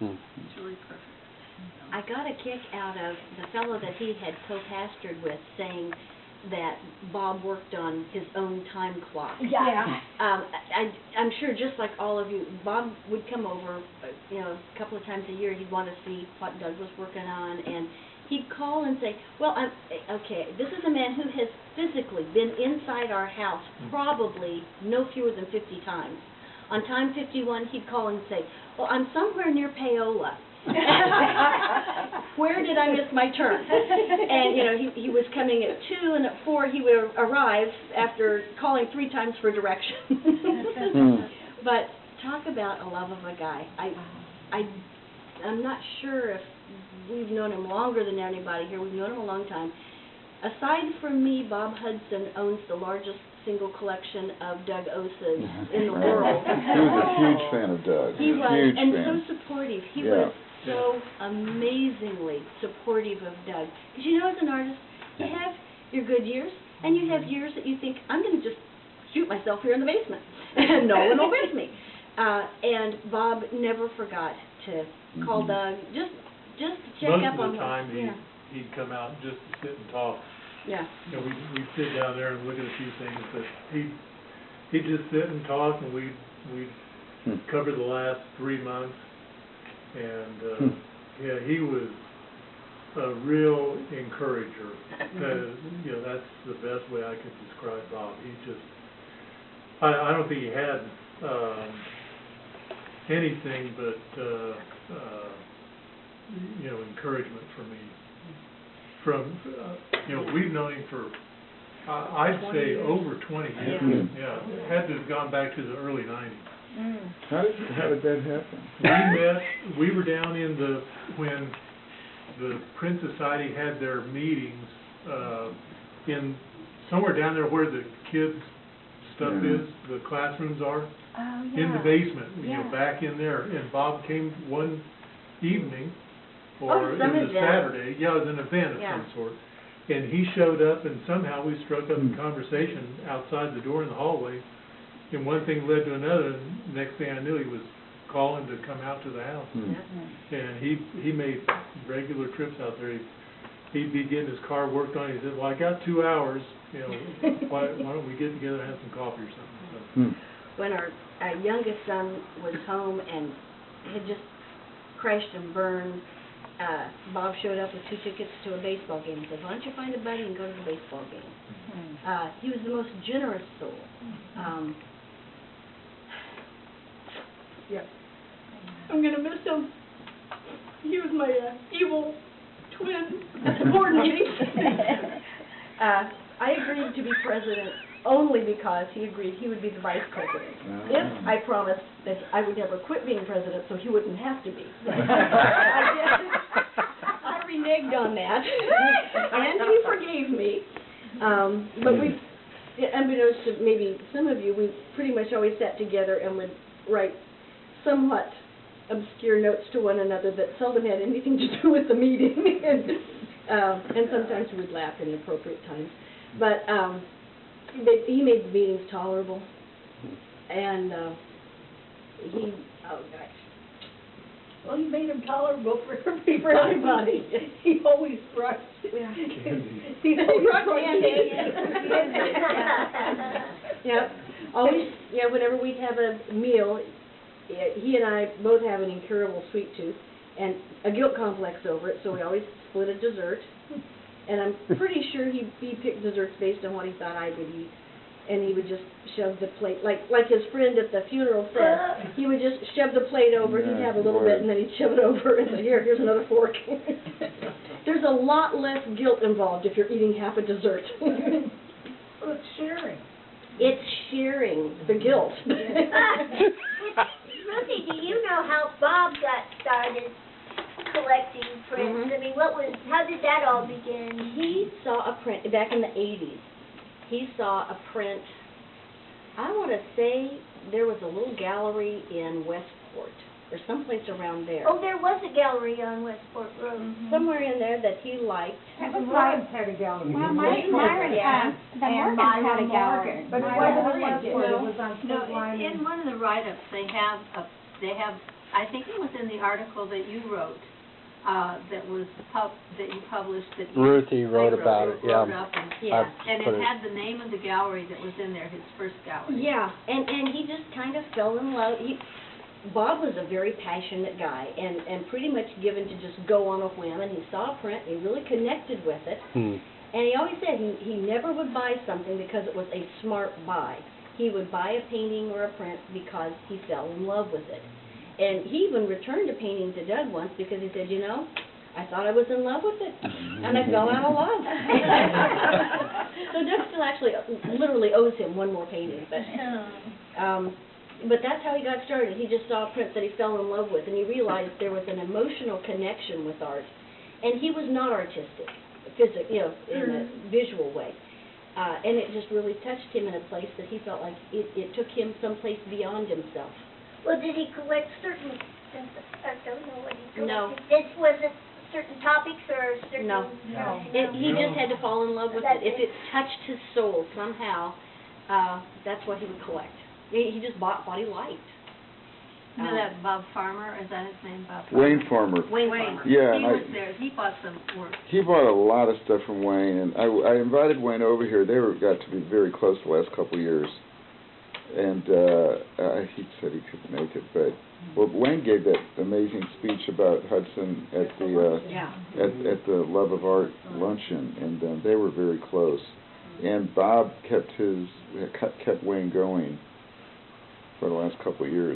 It's really perfect. I got a kick out of the fellow that he had co-pastored with saying that Bob worked on his own time clock. Yeah. I'm sure just like all of you, Bob would come over, a couple of times a year. He'd want to see what Doug was working on, and he'd call and say, well, okay, this is a man who has physically been inside our house probably no fewer than 50 times. On time 51, he'd call and say, well, I'm somewhere near Paola. Where did I miss my turn? And, he was coming at 2, and at 4 he would arrive after calling 3 times for direction. But talk about a love of a guy. I'm not sure if we've known him longer than anybody here. We've known him a long time. Aside from me, Bob Hudson owns the largest single collection of Doug Osas in the world. He was a huge fan of Doug. He was, huge and fan. so supportive. He was so amazingly supportive of Doug. Because as an artist, you have your good years, and you have years that you think, I'm going to just shoot myself here in the basement, and no one will with me. And Bob never forgot to call Doug, just to check up on him. Most of the time, he'd come out just to sit and talk. Yeah. We'd sit down there and look at a few things, but he'd just sit and talk, and we'd cover the last 3 months. And he was a real encourager. That's the best way I could describe Bob. He just, I don't think he had anything but encouragement for me. From we've known him for I'd say over 20 years. Yeah, had to have gone back to the early 90s. How did that happen? We were down when the Print Society had their meetings in somewhere down there where the kids' stuff is, the classrooms are, in the basement, back in there. And Bob came one evening, or it was a Saturday. Yeah, it was an event of some sort. And he showed up, and somehow we struck up a conversation outside the door in the hallway. And one thing led to another, and next thing I knew, he was calling to come out to the house. And he made regular trips out there. He'd be getting his car worked on. He said, well, I got 2 hours, why don't we get together and have some coffee or something? So. When our youngest son was home and had just crashed and burned, Bob showed up with 2 tickets to a baseball game. He said, why don't you find a buddy and go to the baseball game? He was the most generous soul. I'm going to miss him. He was my evil twin at the board meeting. I agreed to be president only because he agreed he would be the vice president. If I promised that I would never quit being president so he wouldn't have to be. I reneged on that, and he forgave me. But we, unbeknownst to maybe some of you, we pretty much always sat together and would write somewhat obscure notes to one another that seldom had anything to do with the meeting. And sometimes we would laugh in appropriate times. But he made the meetings tolerable. And Well, he made them tolerable for everybody. He always brought He always brought candy. Yeah, always. Yeah, whenever we'd have a meal, he and I both have an incurable sweet tooth and a guilt complex over it, so we always split a dessert. And I'm pretty sure he picked desserts based on what he thought I would eat. And he would just shove the plate, like his friend at the funeral said, he would just shove the plate over, he'd have a little bit, and then he'd shove it over, and say, here's another fork. There's a lot less guilt involved if you're eating half a dessert. Well, it's sharing. It's sharing the guilt. Lucy, do you know how Bob got started collecting prints? I mean, how did that all begin? He saw a print back in the 80s. He saw a print, I want to say there was a little gallery in Westport, or someplace around there. Oh, there was a gallery on Westport Road. Somewhere in there that he liked. The Morgans had a gallery. Well, Myron had a gallery. But it wasn't in Westport, it was on No, State Line. in one of the write-ups, they have I think it was in the article that you wrote, that you published, that you. Ruthie wrote about it, yeah. Wrote up and, Yeah. and put it it- had the name of the gallery that was in there, his first gallery. Yeah, and he just kind of fell in love. Bob was a very passionate guy and pretty much given to just go on a whim, and he saw a print, and he really connected with it. And he always said he never would buy something because it was a smart buy. He would buy a painting or a print because he fell in love with it. And he even returned a painting to Doug once because he said, you know, I thought I was in love with it, and I fell out of love. So Doug still actually literally owes him one more painting, but that's how he got started. He just saw a print that he fell in love with, and he realized there was an emotional connection with art. And he was not artistic, in a visual way. And it just really touched him in a place that he felt like it took him someplace beyond himself. Well, did he collect certain, I don't know what he collected. No. Was it certain topics or certain? No. No. He just had to fall in love with it. If it touched his soul somehow, that's what he would collect. He just bought what he liked. You know that Bob Farmer, is that his name, Bob? Wayne Farmer. Wayne Wayne. Farmer. Yeah, He and was there, he bought some work. he bought a lot of stuff from Wayne, and I invited Wayne over here. They got to be very close the last couple of years, and he said he couldn't make it, but Wayne gave that amazing speech about Hudson at the Yeah. at the Love of Art luncheon, and they were very close. And Bob kept Wayne going for the last couple of years.